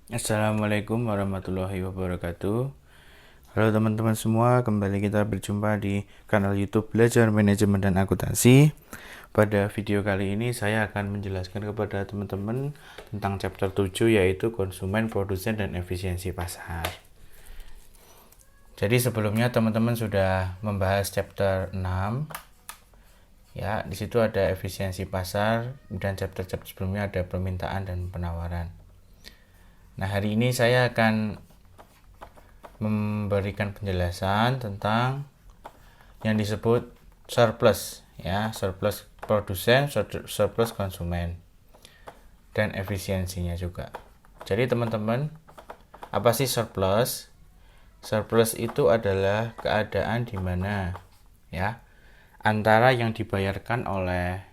Assalamualaikum warahmatullahi wabarakatuh. Halo teman-teman semua, kembali kita berjumpa di kanal YouTube Belajar Manajemen dan Akuntansi. Pada video kali ini saya akan menjelaskan kepada teman-teman tentang chapter 7, yaitu konsumen, produsen, dan efisiensi pasar. Jadi sebelumnya teman-teman sudah membahas chapter 6. Ya, di situ ada efisiensi pasar, dan chapter-chapter sebelumnya ada permintaan dan penawaran. Nah, hari ini saya akan memberikan penjelasan tentang yang disebut surplus, ya, surplus produsen, surplus konsumen, dan efisiensinya juga. Jadi teman-teman, apa sih surplus? Surplus itu adalah keadaan di mana, ya, antara yang dibayarkan oleh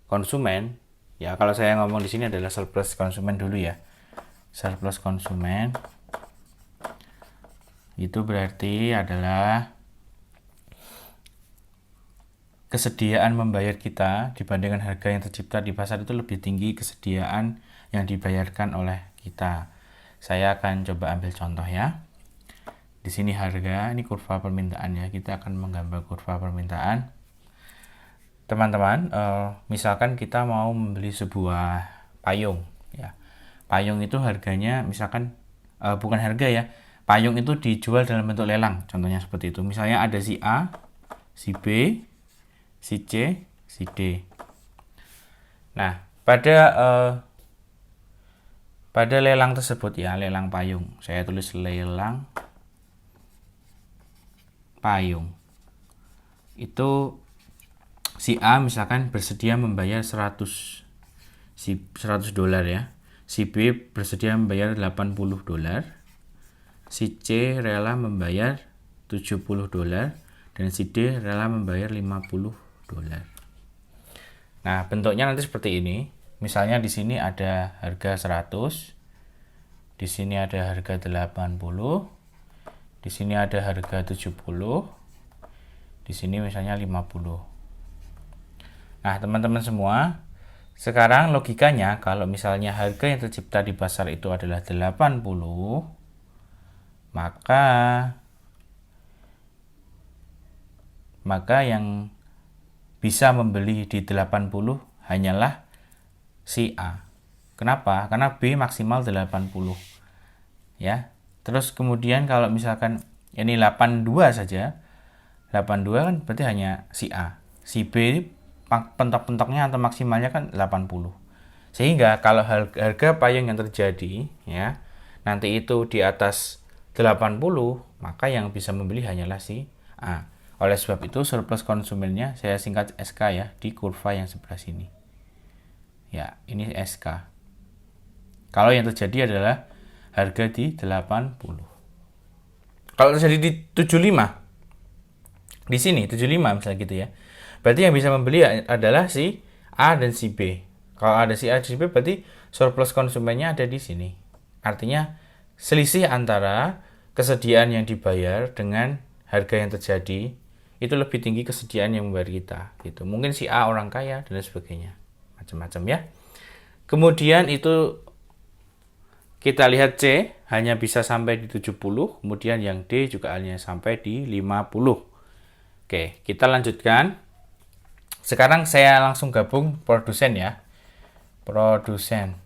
konsumen, ya, kalau saya ngomong di sini adalah surplus konsumen dulu ya. Surplus konsumen itu berarti adalah kesediaan membayar kita dibandingkan harga yang tercipta di pasar itu lebih tinggi kesediaan yang dibayarkan oleh kita. Saya akan coba ambil contoh ya. Di sini harga, ini kurva permintaan ya. Kita akan menggambar kurva permintaan. Teman-teman, misalkan kita mau membeli sebuah payung ya. Payung itu harganya misalkan bukan harga ya. Payung itu dijual dalam bentuk lelang. Contohnya seperti itu. Misalnya ada si A, si B, si C, si D. Nah, pada lelang tersebut ya, lelang payung. Saya tulis lelang payung. Itu si A misalkan bersedia membayar 100 $100 ya. Si B bersedia membayar $80. Si C rela membayar $70 dan si D rela membayar $50. Nah, bentuknya nanti seperti ini. Misalnya di sini ada harga 100, di sini ada harga 80, di sini ada harga 70, di sini misalnya 50. Nah, teman-teman semua, sekarang logikanya kalau misalnya harga yang tercipta di pasar itu adalah 80, maka yang bisa membeli di 80 hanyalah si A. Kenapa? Karena B maksimal 80. Ya. Terus kemudian kalau misalkan ini 82 saja, 82 kan berarti hanya si A. Si B pentok-pentoknya atau maksimalnya kan 80. Sehingga kalau harga payung yang terjadi ya, nanti itu di atas 80, maka yang bisa membeli hanyalah si A. Oleh sebab itu surplus konsumennya saya singkat SK ya di kurva yang sebelah sini. Ya, ini SK. Kalau yang terjadi adalah harga di 80. Kalau terjadi di 75, di sini 75 misalnya gitu ya. Berarti yang bisa membeli adalah si A dan si B. Kalau ada si A dan si B berarti surplus konsumennya ada di sini. Artinya selisih antara kesediaan yang dibayar dengan harga yang terjadi itu lebih tinggi kesediaan yang membayar kita gitu. Mungkin si A orang kaya dan sebagainya. Macam-macam ya. Kemudian itu kita lihat C hanya bisa sampai di 70, kemudian yang D juga hanya sampai di 50. Oke, kita lanjutkan. Sekarang saya langsung gabung produsen ya. Produsen.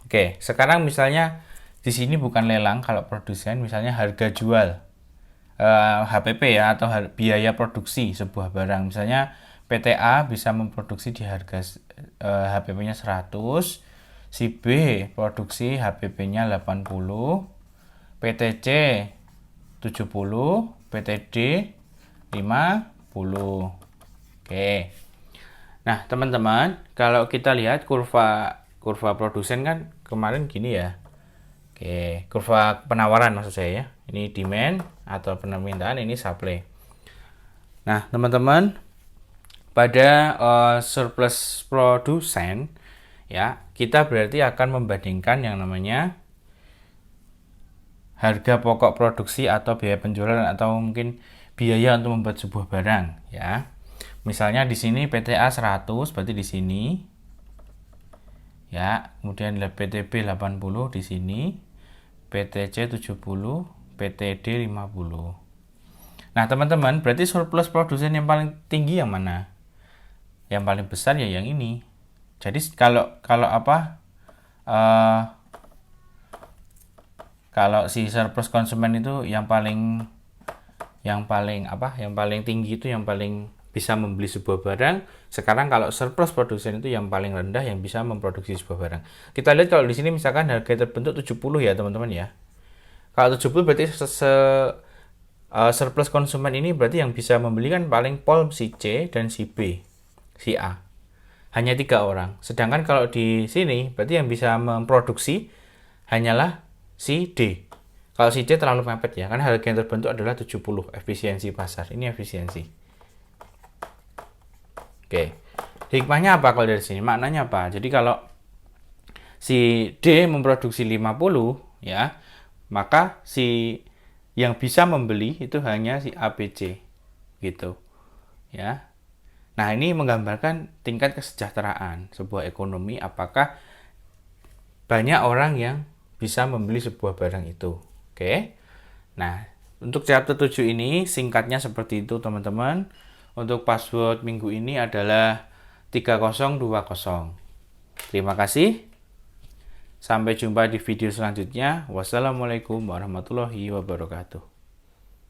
Oke, sekarang misalnya di sini bukan lelang kalau produsen, misalnya harga jual HPP ya, atau biaya produksi sebuah barang. Misalnya PTA bisa memproduksi di harga HPP-nya 100, si B produksi HPP-nya 80, PTC 70, PTD 50. Oke. Nah, teman-teman, kalau kita lihat kurva produsen kan kemarin gini ya. Oke, kurva penawaran maksud saya ya. Ini demand atau permintaan, ini supply. Nah, teman-teman, pada surplus produsen ya, kita berarti akan membandingkan yang namanya harga pokok produksi atau biaya penjualan atau mungkin biaya untuk membuat sebuah barang ya. Misalnya di sini PTA 100, berarti di sini Ya, kemudian PTB 80 di sini, PTC 70, PTD 50. Nah, teman-teman, berarti surplus produsen yang paling tinggi yang mana? Yang paling besar ya yang ini. Jadi kalau apa? Kalau si surplus konsumen itu yang paling tinggi itu yang paling bisa membeli sebuah barang. Sekarang kalau surplus produsen itu yang paling rendah yang bisa memproduksi sebuah barang. Kita lihat kalau di sini misalkan harga terbentuk 70 ya, teman-teman ya. Kalau 70 berarti surplus konsumen ini berarti yang bisa membeli kan paling pol si C dan si B, si A. Hanya 3 orang. Sedangkan kalau di sini berarti yang bisa memproduksi hanyalah si D. Kalau si D terlalu mepet ya, karena harga yang terbentuk adalah 70, efisiensi pasar. Ini efisiensi. Oke. Hikmahnya apa kalau dari sini? Maknanya apa? Jadi kalau si D memproduksi 50 ya, maka si yang bisa membeli itu hanya si ABC gitu. Ya. Nah, ini menggambarkan tingkat kesejahteraan sebuah ekonomi, apakah banyak orang yang bisa membeli sebuah barang itu. Oke. Nah, untuk chapter 7 ini singkatnya seperti itu, teman-teman. Untuk password minggu ini adalah 3020. Terima kasih. Sampai jumpa di video selanjutnya. Wassalamualaikum warahmatullahi wabarakatuh.